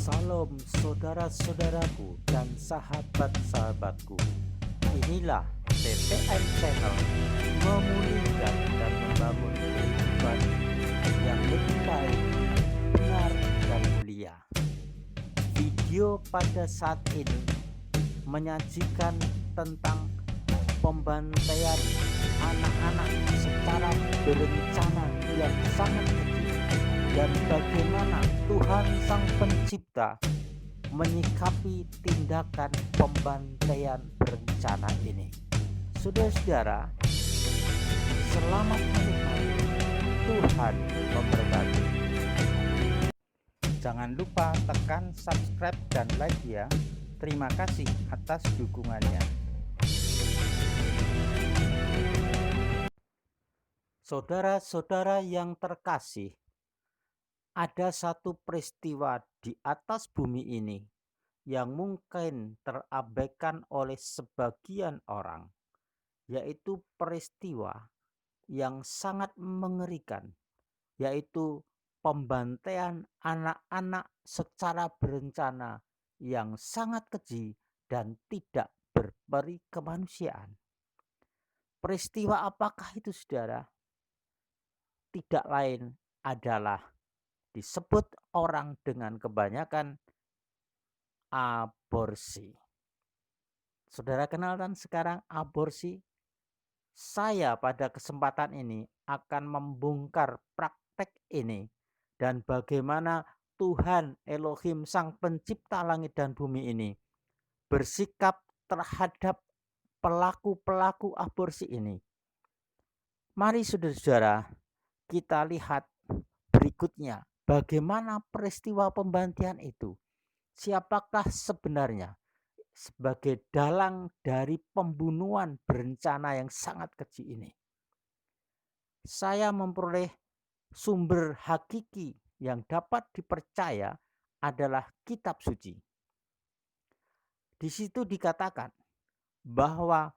Salam saudara-saudaraku dan sahabat-sahabatku. Inilah TTM Channel, memulihkan dan membangun kehidupan yang lebih baik, benar dan mulia. Video pada saat ini menyajikan tentang pembantaian anak-anak secara berencana yang sangat keji, dan bagaimana Tuhan Sang Pencipta menyikapi tindakan pembantaian berencana ini. Saudara-saudara, selamat menikmati. Tuhan memberkati. Jangan lupa tekan subscribe dan like ya. Terima kasih atas dukungannya. Saudara-saudara yang terkasih, ada satu peristiwa di atas bumi ini yang mungkin terabaikan oleh sebagian orang, yaitu peristiwa yang sangat mengerikan, yaitu pembantaian anak-anak secara berencana yang sangat keji dan tidak berperi kemanusiaan. Peristiwa apakah itu, saudara? Tidak lain adalah disebut orang dengan kebanyakan aborsi. Saudara kenal kan sekarang aborsi? Saya pada kesempatan ini akan membongkar praktek ini dan bagaimana Tuhan Elohim Sang Pencipta langit dan bumi ini bersikap terhadap pelaku-pelaku aborsi ini. Mari saudara-saudara, kita lihat berikutnya bagaimana peristiwa pembantaian itu. Siapakah sebenarnya sebagai dalang dari pembunuhan berencana yang sangat keji ini? Saya memperoleh sumber hakiki yang dapat dipercaya adalah kitab suci. Di situ dikatakan bahwa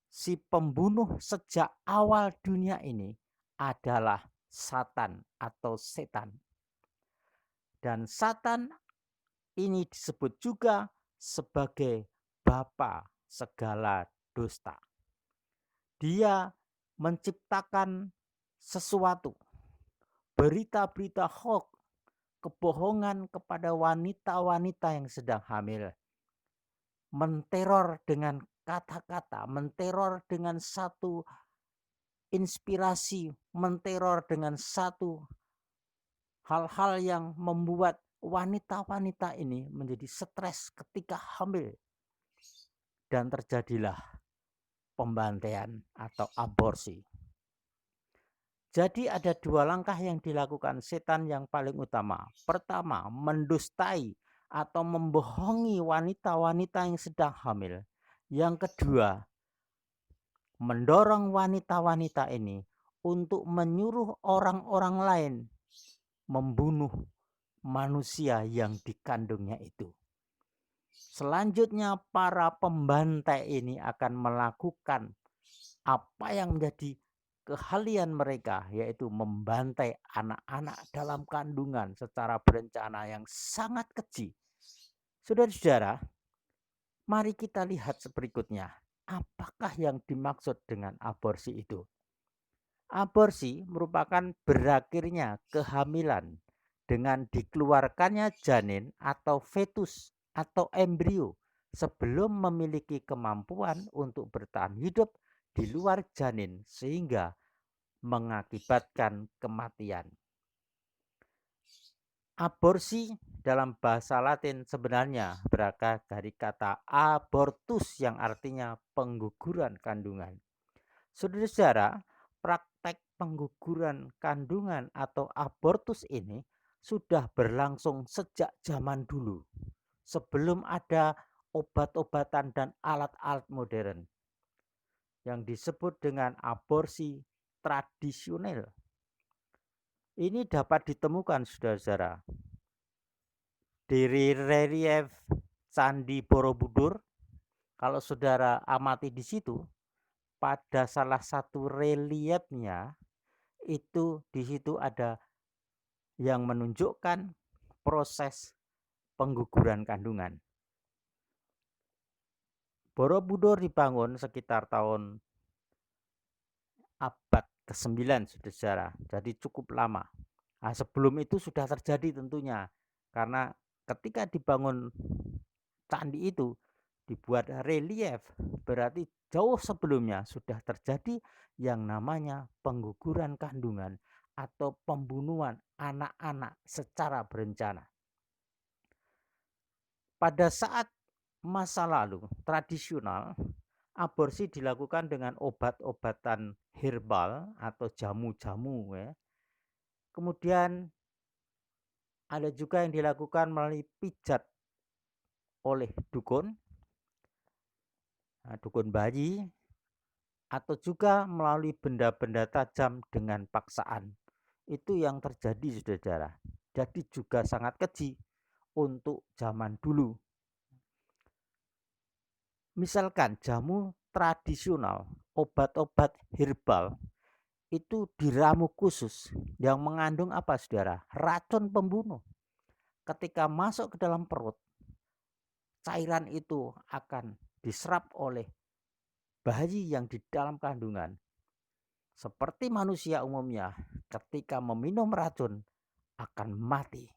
si pembunuh sejak awal dunia ini adalah Satan atau setan. Dan Satan ini disebut juga sebagai bapa segala dusta. Dia menciptakan sesuatu, berita-berita hoax, kebohongan kepada wanita-wanita yang sedang hamil, menteror dengan kata-kata, menteror dengan satu inspirasi, menteror dengan satu hal-hal yang membuat wanita-wanita ini menjadi stres ketika hamil, dan terjadilah pembantaian atau aborsi. Jadi ada dua langkah yang dilakukan setan yang paling utama. Pertama, mendustai atau membohongi wanita-wanita yang sedang hamil. Yang kedua, mendorong wanita-wanita ini untuk menyuruh orang-orang lain membunuh manusia yang dikandungnya itu. Selanjutnya para pembantai ini akan melakukan apa yang menjadi keahlian mereka, yaitu membantai anak-anak dalam kandungan secara berencana yang sangat keji. Saudara-saudara, mari kita lihat berikutnya. Apakah yang dimaksud dengan aborsi itu? Aborsi merupakan berakhirnya kehamilan dengan dikeluarkannya janin atau fetus atau embrio sebelum memiliki kemampuan untuk bertahan hidup di luar janin sehingga mengakibatkan kematian. Aborsi dalam bahasa Latin sebenarnya berasal dari kata abortus yang artinya pengguguran kandungan. Saudara-saudara, praktek pengguguran kandungan atau abortus ini sudah berlangsung sejak zaman dulu, sebelum ada obat-obatan dan alat-alat modern yang disebut dengan aborsi tradisional. Ini dapat ditemukan, saudara-saudara, di relief Candi Borobudur. Kalau saudara amati di situ, pada salah satu reliefnya itu di situ ada yang menunjukkan proses pengguguran kandungan. Borobudur dibangun sekitar tahun abad ke-9 saudara, jadi cukup lama. Nah, sebelum itu sudah terjadi tentunya, karena ketika dibangun candi itu dibuat relief, berarti jauh sebelumnya sudah terjadi yang namanya pengguguran kandungan atau pembunuhan anak-anak secara berencana. Pada saat masa lalu tradisional, aborsi dilakukan dengan obat-obatan herbal atau jamu-jamu ya. Kemudian ada juga yang dilakukan melalui pijat oleh dukun, dukun bayi, atau juga melalui benda-benda tajam dengan paksaan. Itu yang terjadi saudara. Jadi juga sangat keji untuk zaman dulu. Misalkan jamu tradisional, obat-obat herbal itu diramu khusus yang mengandung apa saudara? Racun pembunuh. Ketika masuk ke dalam perut, cairan itu akan diserap oleh bayi yang di dalam kandungan. Seperti manusia umumnya, ketika meminum racun akan mati,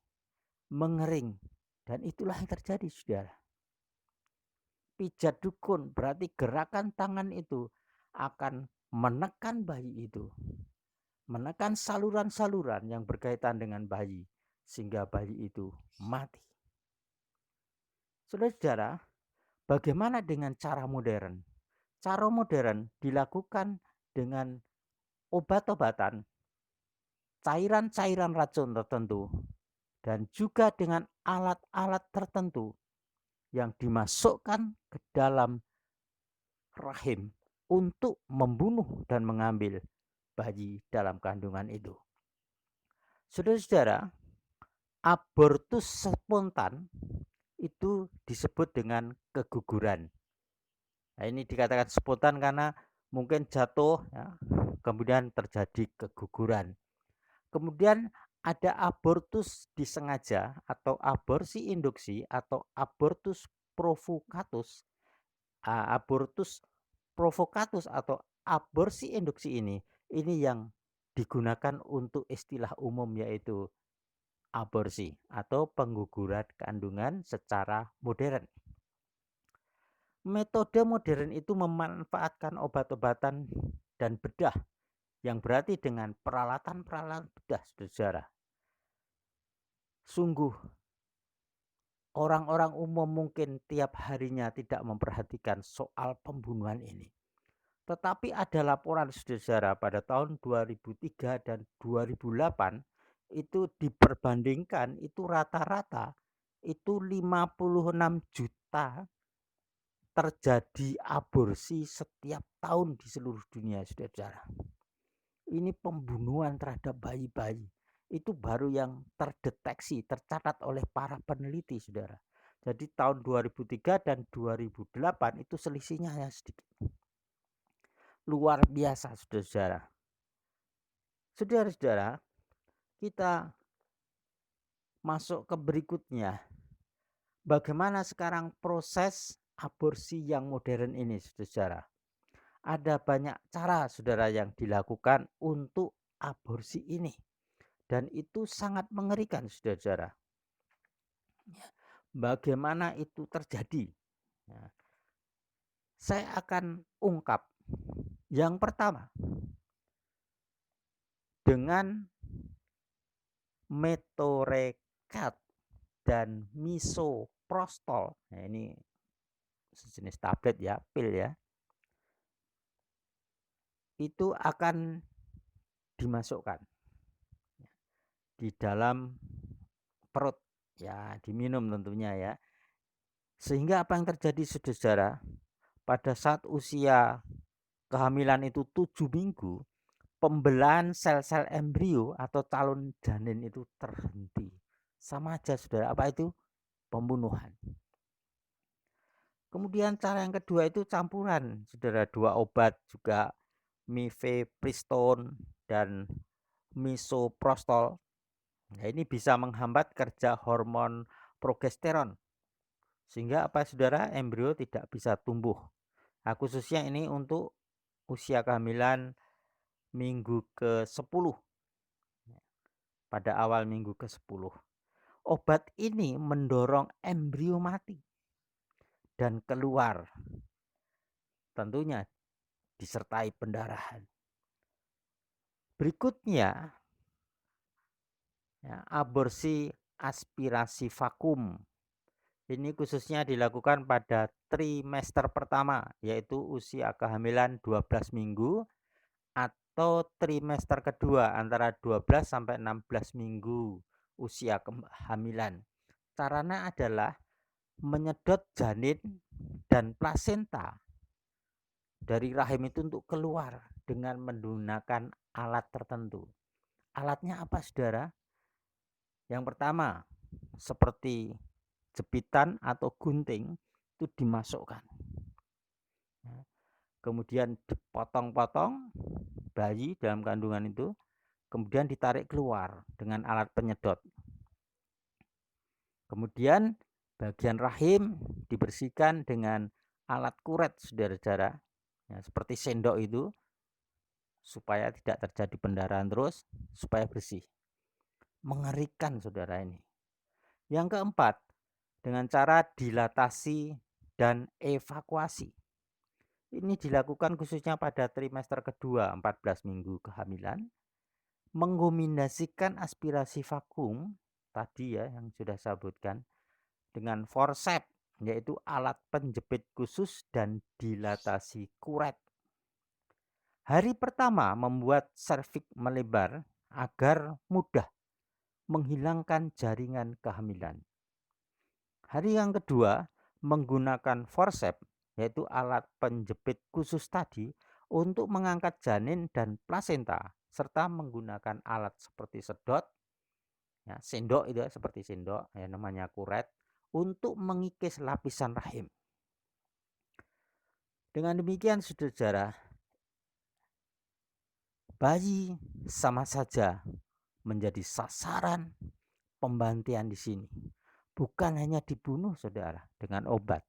mengering, dan itulah yang terjadi saudara. Pijat dukun berarti gerakan tangan itu akan menekan bayi itu, menekan saluran-saluran yang berkaitan dengan bayi, sehingga bayi itu mati. Saudara-saudara, bagaimana dengan cara modern? Cara modern dilakukan dengan obat-obatan, cairan-cairan racun tertentu, dan juga dengan alat-alat tertentu yang dimasukkan ke dalam rahim untuk membunuh dan mengambil bayi dalam kandungan itu. Saudara-saudara, abortus spontan itu disebut dengan keguguran. Nah, ini dikatakan spontan karena mungkin jatuh ya, kemudian terjadi keguguran. Kemudian ada abortus disengaja atau aborsi induksi atau abortus provokatus. Abortus provokatus atau aborsi induksi ini yang digunakan untuk istilah umum, yaitu aborsi atau pengguguran kandungan secara modern. Metode modern itu memanfaatkan obat-obatan dan bedah, yang berarti dengan peralatan-peralatan bedah saudara. Sungguh orang-orang umum mungkin tiap harinya tidak memperhatikan soal pembunuhan ini. Tetapi ada laporan saudara pada tahun 2003 dan 2008 itu diperbandingkan, itu rata-rata itu 56 juta terjadi aborsi setiap tahun di seluruh dunia saudara. Ini pembunuhan terhadap bayi-bayi. Itu baru yang terdeteksi, tercatat oleh para peneliti saudara. Jadi tahun 2003 dan 2008 itu selisihnya hanya sedikit. Luar biasa saudara-saudara. Saudara-saudara, kita masuk ke berikutnya. Bagaimana sekarang proses aborsi yang modern ini saudara? Ada banyak cara saudara yang dilakukan untuk aborsi ini. Dan itu sangat mengerikan saudara-saudara. Bagaimana itu terjadi? Saya akan ungkap. Yang pertama, dengan metorekat dan misoprostol. Nah, ini sejenis tablet ya, pil ya. Itu akan dimasukkan di dalam perut ya, diminum tentunya ya. Sehingga apa yang terjadi saudara? Pada saat usia kehamilan itu 7 minggu, pembelahan sel-sel embrio atau calon janin itu terhenti. Sama aja saudara, apa itu? Pembunuhan. Kemudian cara yang kedua itu campuran saudara, 2 obat juga, mifepristone dan misoprostol. Nah, ini bisa menghambat kerja hormon progesteron, sehingga apa saudara, embrio tidak bisa tumbuh. Khususnya ini untuk usia kehamilan minggu ke-10, pada awal minggu ke-10. Obat ini mendorong embrio mati dan keluar, tentunya disertai pendarahan. Berikutnya, aborsi aspirasi vakum. Ini khususnya dilakukan pada trimester pertama, yaitu usia kehamilan 12 minggu, atau trimester kedua antara 12 sampai 16 minggu usia kehamilan. Caranya adalah menyedot janin dan plasenta dari rahim itu untuk keluar dengan menggunakan alat tertentu. Alatnya apa saudara? Yang pertama, seperti jepitan atau gunting itu dimasukkan. Kemudian dipotong-potong bayi dalam kandungan itu, kemudian ditarik keluar dengan alat penyedot. Kemudian bagian rahim dibersihkan dengan alat kuret, saudara-saudara, seperti sendok itu, supaya tidak terjadi pendarahan terus, supaya bersih. Mengerikan saudara ini. Yang keempat, dengan cara dilatasi dan evakuasi. Ini dilakukan khususnya pada trimester kedua 14 minggu kehamilan. Mengombinasikan aspirasi vakum tadi yang sudah saya sebutkan dengan forceps, yaitu alat penjepit khusus, dan dilatasi kuret. Hari pertama membuat serviks melebar agar mudah menghilangkan jaringan kehamilan. Hari yang kedua menggunakan forceps, yaitu alat penjepit khusus tadi, untuk mengangkat janin dan plasenta, serta menggunakan alat seperti sedot, sendok itu seperti sendok, namanya kuret, untuk mengikis lapisan rahim. Dengan demikian saudara, bayi sama saja menjadi sasaran pembantian di sini. Bukan hanya dibunuh saudara dengan obat,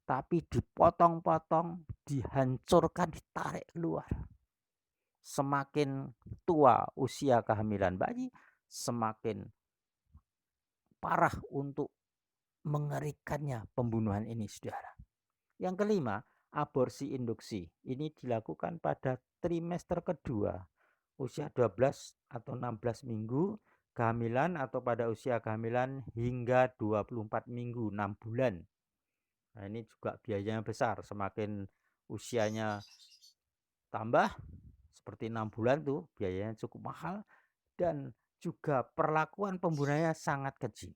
tapi dipotong-potong, dihancurkan, ditarik keluar. Semakin tua usia kehamilan bayi, semakin parah untuk mengerikannya pembunuhan ini saudara. Yang kelima, aborsi induksi. Ini dilakukan pada trimester kedua, usia 12 atau 16 minggu kehamilan, atau pada usia kehamilan hingga 24 minggu, 6 bulan. Nah, ini juga biayanya besar, semakin usianya tambah, seperti 6 bulan tuh biayanya cukup mahal, dan juga perlakuan pembunuhannya sangat keji.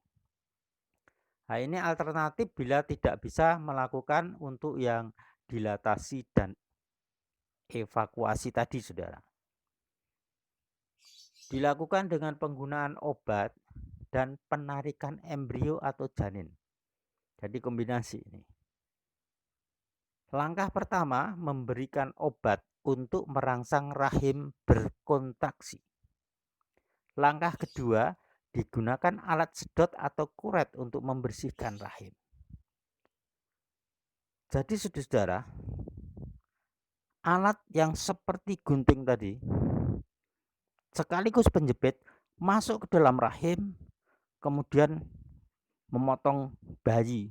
Nah, ini alternatif bila tidak bisa melakukan untuk yang dilatasi dan evakuasi tadi saudara. Dilakukan dengan penggunaan obat dan penarikan embrio atau janin. Jadi kombinasi ini. Langkah pertama memberikan obat untuk merangsang rahim berkontraksi. Langkah kedua digunakan alat sedot atau kuret untuk membersihkan rahim. Jadi saudara, alat yang seperti gunting tadi sekaligus penjepit masuk ke dalam rahim, kemudian memotong bayi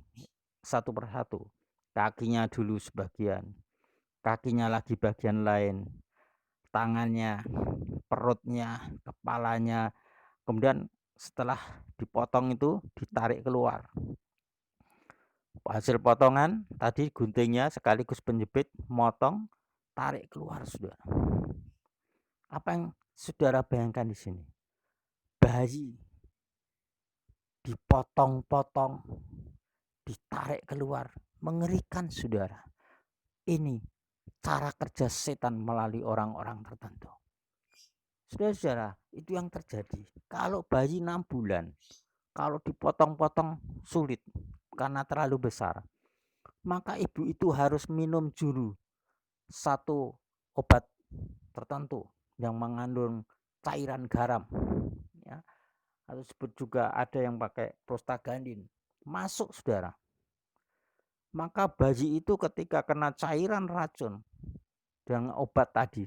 satu persatu. Kakinya dulu sebagian, kakinya lagi bagian lain, tangannya, perutnya, kepalanya. Kemudian setelah dipotong itu ditarik keluar. Hasil potongan tadi guntingnya sekaligus penjepit, motong, tarik keluar saudara. Apa yang saudara bayangkan di sini? Bayi dipotong-potong, ditarik keluar, mengerikan saudara. Ini cara kerja setan melalui orang-orang tertentu. Saudara-saudara, itu yang terjadi. Kalau bayi 6 bulan, kalau dipotong-potong sulit karena terlalu besar, maka ibu itu harus minum juru satu obat tertentu yang mengandung cairan garam, atau disebut juga ada yang pakai prostaglandin, masuk saudara. Maka bayi itu ketika kena cairan racun dengan obat tadi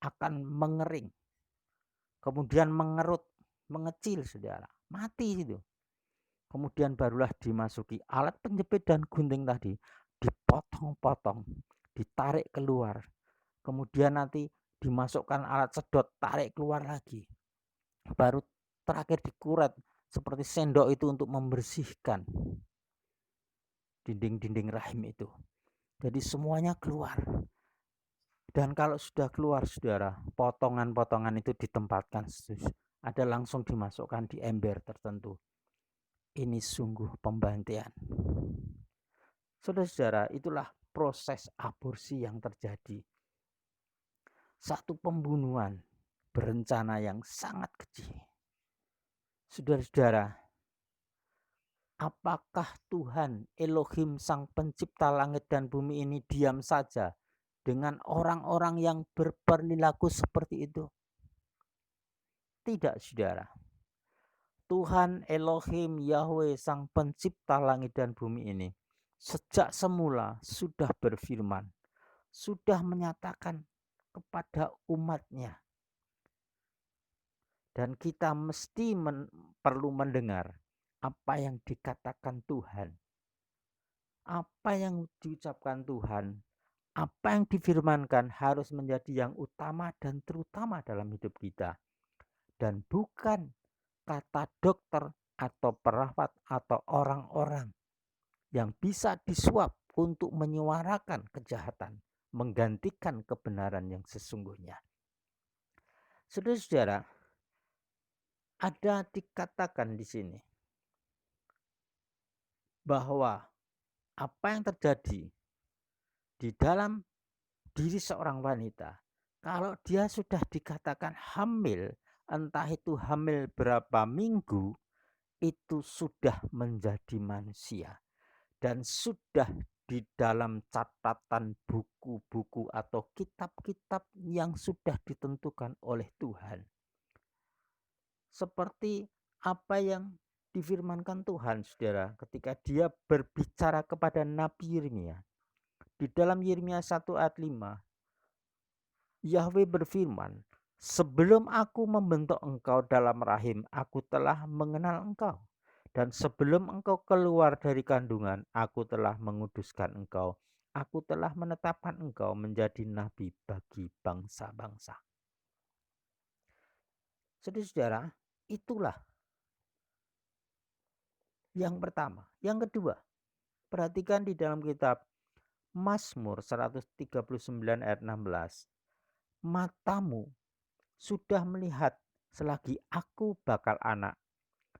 akan mengering, kemudian mengerut, mengecil saudara, mati itu. Kemudian barulah dimasuki alat penjepit dan gunting tadi, dipotong-potong, ditarik keluar. Kemudian nanti dimasukkan alat sedot, tarik keluar lagi. Baru terakhir dikuret seperti sendok itu untuk membersihkan dinding-dinding rahim itu. Jadi semuanya keluar. Dan kalau sudah keluar saudara, potongan-potongan itu ditempatkan, ada langsung dimasukkan di ember tertentu. Ini sungguh pembantaian. Saudara-saudara, itulah proses aborsi yang terjadi. Satu pembunuhan berencana yang sangat kecil. Saudara-saudara, apakah Tuhan Elohim Sang Pencipta langit dan bumi ini diam saja dengan orang-orang yang berperilaku seperti itu? Tidak, saudara. Tuhan Elohim Yahweh Sang Pencipta langit dan bumi ini sejak semula sudah berfirman, sudah menyatakan kepada umatnya. Dan kita mesti perlu mendengar apa yang dikatakan Tuhan. Apa yang diucapkan Tuhan, apa yang difirmankan harus menjadi yang utama dan terutama dalam hidup kita. Dan bukan kata dokter atau perawat atau orang-orang yang bisa disuap untuk menyuarakan kejahatan, menggantikan kebenaran yang sesungguhnya. Saudara-saudara, ada dikatakan di sini bahwa apa yang terjadi di dalam diri seorang wanita, kalau dia sudah dikatakan hamil, entah itu hamil berapa minggu, itu sudah menjadi manusia dan sudah di dalam catatan buku-buku atau kitab-kitab yang sudah ditentukan oleh Tuhan. Seperti apa yang difirmankan Tuhan, saudara, ketika dia berbicara kepada Nabi Yeremia. Di dalam Yeremia 1 ayat 5, Yahweh berfirman, sebelum aku membentuk engkau dalam rahim, aku telah mengenal engkau. Dan sebelum engkau keluar dari kandungan, aku telah menguduskan engkau. Aku telah menetapkan engkau menjadi nabi bagi bangsa-bangsa. Saudara-saudara, itulah yang pertama. Yang kedua, perhatikan di dalam kitab Mazmur 139 ayat 16. Matamu sudah melihat selagi aku bakal anak,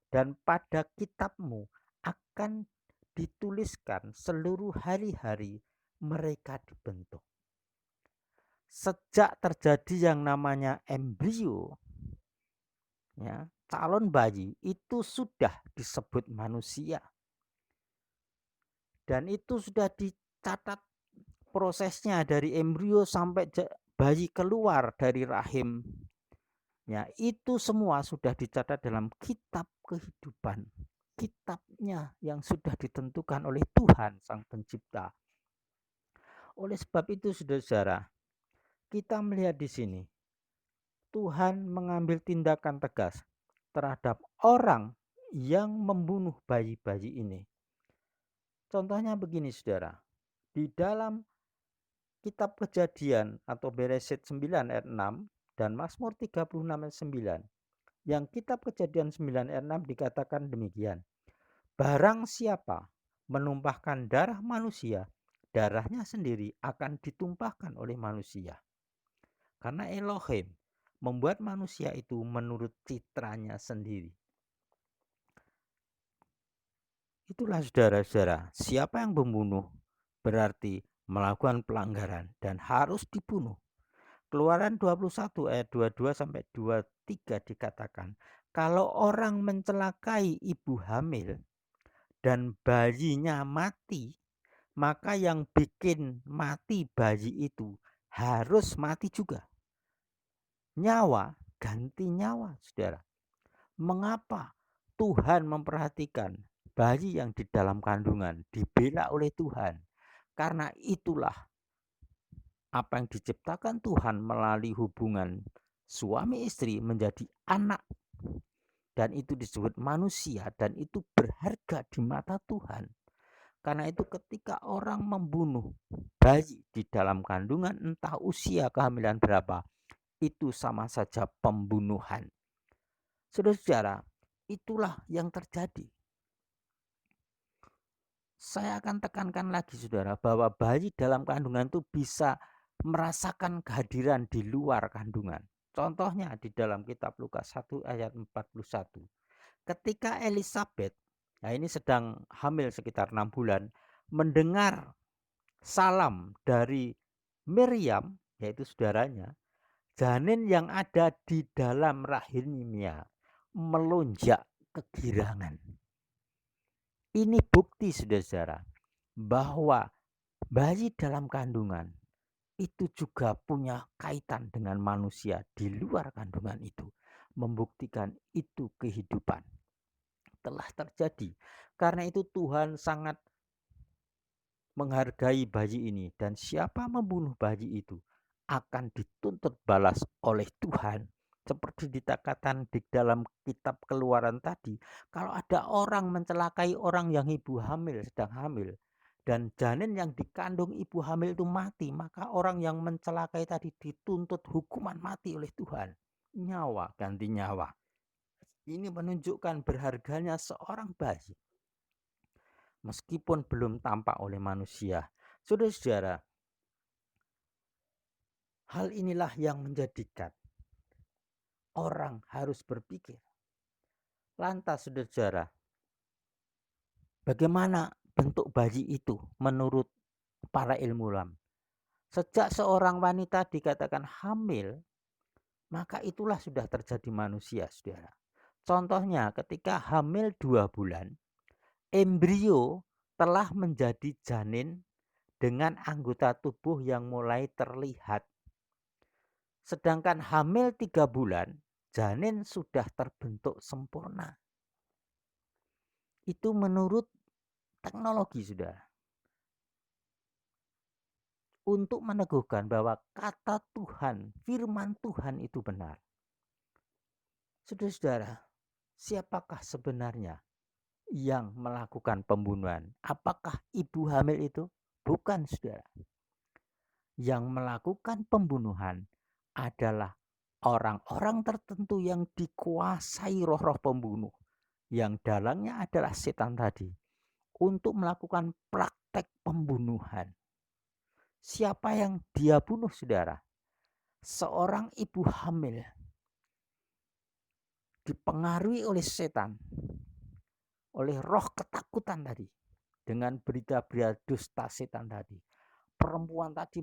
dan pada kitabmu akan dituliskan seluruh hari-hari mereka dibentuk. Sejak terjadi yang namanya embrio, ya, calon bayi itu sudah disebut manusia. Dan itu sudah dicatat prosesnya dari embrio sampai bayi keluar dari rahim. Ya, itu semua sudah dicatat dalam kitab kehidupan. Kitabnya yang sudah ditentukan oleh Tuhan Sang Pencipta. Oleh sebab itu, saudara-saudara, kita melihat di sini Tuhan mengambil tindakan tegas terhadap orang yang membunuh bayi-bayi ini. Contohnya begini, saudara. Di dalam kitab Kejadian atau Beresit 9 ayat 6 dan Mazmur 36 ayat 9. Yang kitab Kejadian 9 ayat 6 dikatakan demikian. Barang siapa menumpahkan darah manusia, darahnya sendiri akan ditumpahkan oleh manusia. Karena Elohim membuat manusia itu menurut citranya sendiri. Itulah saudara-saudara, siapa yang membunuh berarti melakukan pelanggaran dan harus dibunuh. Keluaran 21 ayat 22 sampai 23 dikatakan, kalau orang mencelakai ibu hamil dan bayinya mati, maka yang bikin mati bayi itu harus mati juga. Nyawa ganti nyawa, saudara. Mengapa Tuhan memperhatikan bayi yang di dalam kandungan dibela oleh Tuhan. Karena itulah apa yang diciptakan Tuhan melalui hubungan suami istri menjadi anak, dan itu disebut manusia, dan itu berharga di mata Tuhan. Karena itu ketika orang membunuh bayi di dalam kandungan, entah usia kehamilan berapa, itu sama saja pembunuhan. Saudara-saudara, itulah yang terjadi. Saya akan tekankan lagi saudara, bahwa bayi dalam kandungan itu bisa merasakan kehadiran di luar kandungan. Contohnya di dalam kitab Lukas 1 ayat 41. Ketika Elizabeth, nah ini sedang hamil sekitar 6 bulan, mendengar salam dari Miriam, yaitu saudaranya, janin yang ada di dalam rahimnya melonjak kegirangan. Ini bukti saudara-saudara bahwa bayi dalam kandungan itu juga punya kaitan dengan manusia di luar kandungan itu. Membuktikan itu kehidupan telah terjadi. Karena itu Tuhan sangat menghargai bayi ini, dan siapa membunuh bayi itu akan dituntut balas oleh Tuhan. Seperti dikatakan di dalam kitab Keluaran tadi, kalau ada orang mencelakai orang yang ibu hamil sedang hamil, dan janin yang dikandung ibu hamil itu mati, maka orang yang mencelakai tadi dituntut hukuman mati oleh Tuhan. Nyawa ganti nyawa. Ini menunjukkan berharganya seorang bayi, meskipun belum tampak oleh manusia. Saudara-saudara, hal inilah yang menjadikan orang harus berpikir. Lantas saudara-saudara, bagaimana bentuk bayi itu menurut para ilmuwan? Sejak seorang wanita dikatakan hamil, maka itulah sudah terjadi manusia, saudara. Contohnya ketika hamil 2 bulan, embrio telah menjadi janin dengan anggota tubuh yang mulai terlihat. Sedangkan hamil 3 bulan, janin sudah terbentuk sempurna. Itu menurut teknologi, saudara. Untuk meneguhkan bahwa kata Tuhan, firman Tuhan itu benar. Saudara-saudara, siapakah sebenarnya yang melakukan pembunuhan? Apakah ibu hamil itu? Bukan, saudara. Yang melakukan pembunuhan adalah orang-orang tertentu yang dikuasai roh-roh pembunuh, yang dalangnya adalah setan tadi, untuk melakukan praktek pembunuhan. Siapa yang dia bunuh, saudara? Seorang ibu hamil dipengaruhi oleh setan, oleh roh ketakutan tadi, dengan berita-berita dusta setan tadi. Perempuan tadi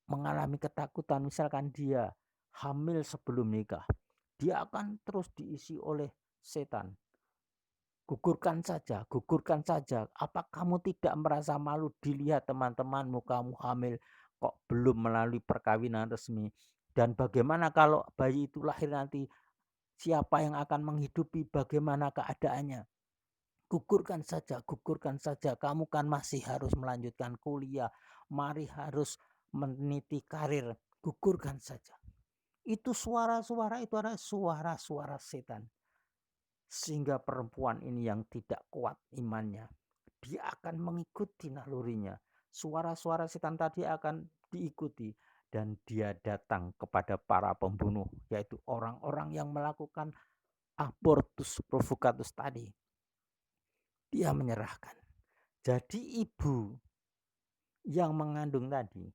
mengalami ketakutan, misalkan dia hamil sebelum nikah, dia akan terus diisi oleh setan. Gugurkan saja, gugurkan saja. Apa kamu tidak merasa malu dilihat teman-temanmu kamu hamil kok belum melalui perkawinan resmi? Dan bagaimana kalau bayi itu lahir nanti? Siapa yang akan menghidupi? Bagaimana keadaannya? Gugurkan saja, gugurkan saja. Kamu kan masih harus melanjutkan kuliah. Mari harus meniti karir. Gugurkan saja. Itu suara-suara itu adalah suara-suara setan. Sehingga perempuan ini yang tidak kuat imannya, dia akan mengikuti nalurinya. Suara-suara setan tadi akan diikuti, dan dia datang kepada para pembunuh, yaitu orang-orang yang melakukan abortus provocatus tadi. Dia menyerahkan. Jadi ibu yang mengandung tadi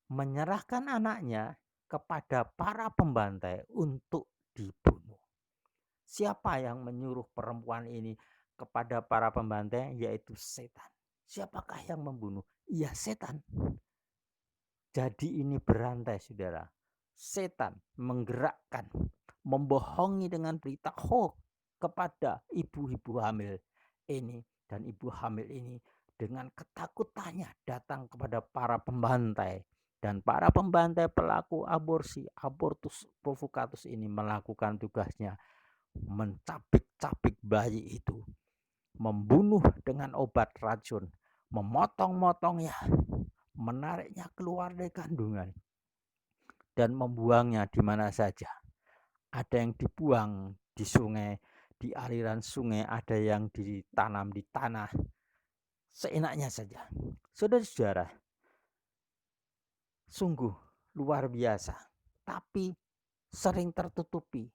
menyerahkan anaknya kepada para pembantai untuk dibunuh. Siapa yang menyuruh perempuan ini kepada para pembantai? Yaitu setan. Siapakah yang membunuh? Ya, setan. Jadi ini berantai, saudara. Setan menggerakkan, membohongi dengan berita hoax kepada ibu-ibu hamil ini. Dan ibu hamil ini dengan ketakutannya datang kepada para pembantai. Dan para pembantai pelaku aborsi, abortus provocatus ini melakukan tugasnya, mencapik-capik bayi itu. membunuh dengan obat racun, memotong-motongnya, menariknya keluar dari kandungan, dan membuangnya di mana saja. Ada yang dibuang di sungai, di aliran sungai, ada yang ditanam di tanah, seenaknya saja. Saudara-saudara, sungguh luar biasa, tapi sering tertutupi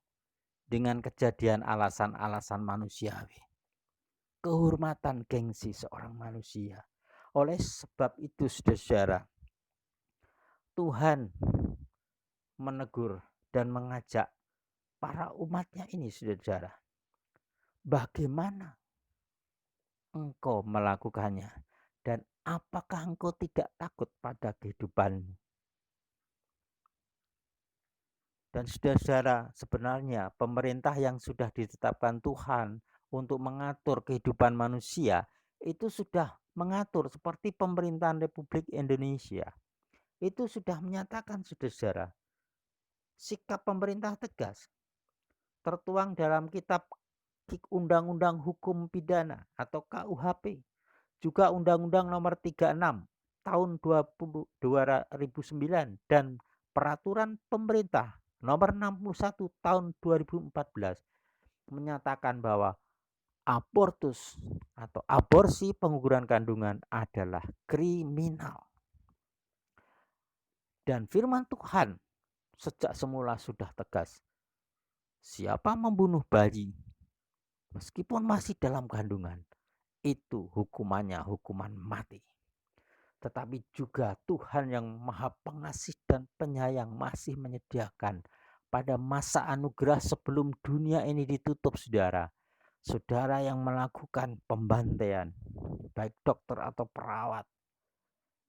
dengan kejadian alasan-alasan manusiawi. Kehormatan gengsi seorang manusia. Oleh sebab itu, saudara, Tuhan menegur dan mengajak para umatnya ini, saudara, bagaimana engkau melakukannya, dan apakah engkau tidak takut pada kehidupanmu? Dan saudara-saudara, sebenarnya pemerintah yang sudah ditetapkan Tuhan untuk mengatur kehidupan manusia itu sudah mengatur, seperti pemerintahan Republik Indonesia. Itu sudah menyatakan, saudara-saudara, sikap pemerintah tegas tertuang dalam kitab Undang-Undang Hukum Pidana atau KUHP, juga Undang-Undang Nomor 36 tahun 2009 dan Peraturan Pemerintah Nomor 61 tahun 2014 menyatakan bahwa abortus atau aborsi pengukuran kandungan adalah kriminal. Dan firman Tuhan sejak semula sudah tegas. Siapa membunuh bayi meskipun masih dalam kandungan, itu hukumannya hukuman mati. Tetapi juga Tuhan yang Maha Pengasih dan Penyayang masih menyediakan pada masa anugerah sebelum dunia ini ditutup, saudara. Saudara yang melakukan pembantaian, baik dokter atau perawat,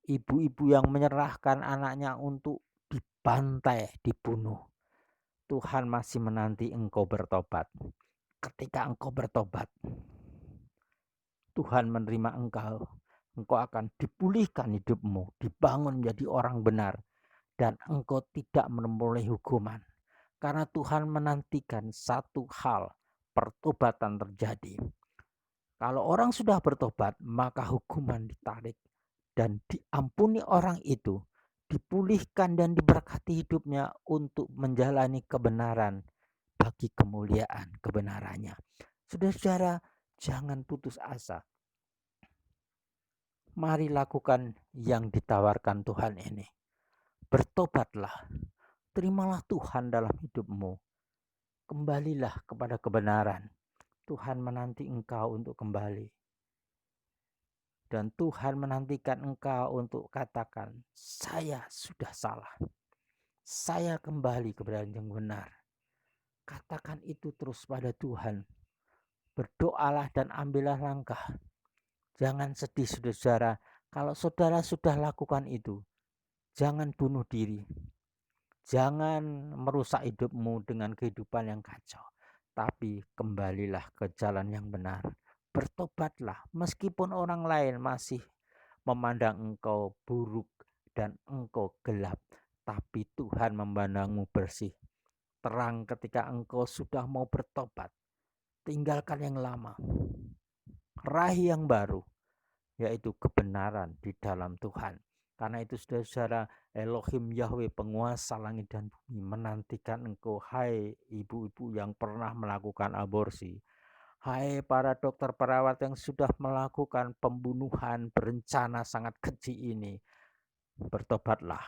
ibu-ibu yang menyerahkan anaknya untuk dibantai, dibunuh. Tuhan masih menanti engkau bertobat. Ketika engkau bertobat, Tuhan menerima engkau. Engkau akan dipulihkan hidupmu, dibangun menjadi orang benar, dan engkau tidak menemui hukuman. Karena Tuhan menantikan satu hal, pertobatan terjadi. Kalau orang sudah bertobat, maka hukuman ditarik dan diampuni orang itu, dipulihkan dan diberkati hidupnya untuk menjalani kebenaran bagi kemuliaan kebenarannya. Saudara-saudara, jangan putus asa. Mari lakukan yang ditawarkan Tuhan ini. Bertobatlah, terimalah Tuhan dalam hidupmu. Kembalilah kepada kebenaran. Tuhan menanti engkau untuk kembali. Dan Tuhan menantikan engkau untuk katakan, saya sudah salah. Saya kembali kepada yang benar. Katakan itu terus pada Tuhan. Berdoalah dan ambillah langkah. Jangan sedih, saudara. Kalau saudara sudah lakukan itu, jangan bunuh diri. Jangan merusak hidupmu dengan kehidupan yang kacau. Tapi kembalilah ke jalan yang benar. Bertobatlah meskipun orang lain masih memandang engkau buruk dan engkau gelap. Tapi Tuhan memandangmu bersih, terang ketika engkau sudah mau bertobat. Tinggalkan yang lama. Raih yang baru, yaitu kebenaran di dalam Tuhan. Karena itu saudara-saudara, Elohim Yahweh penguasa langit dan bumi menantikan engkau, hai ibu-ibu yang pernah melakukan aborsi. Hai para dokter perawat yang sudah melakukan pembunuhan berencana sangat keji ini. Bertobatlah,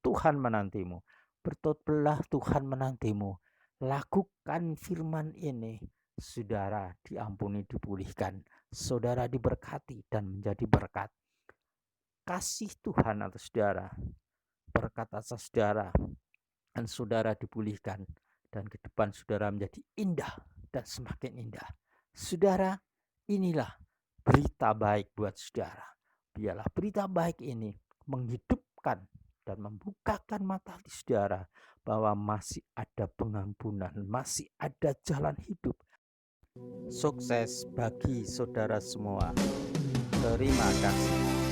Tuhan menantimu. Bertobatlah, Tuhan menantimu. Lakukan firman ini. Saudara diampuni, dipulihkan. Saudara diberkati dan menjadi berkat. Kasih Tuhan atas saudara, berkat atas saudara, dan saudara dipulihkan, dan kehidupan saudara menjadi indah dan semakin indah. Saudara, inilah berita baik buat saudara. Biarlah berita baik ini menghidupkan dan membukakan mata hati saudara bahwa masih ada pengampunan, masih ada jalan hidup. Sukses bagi saudara semua. Terima kasih.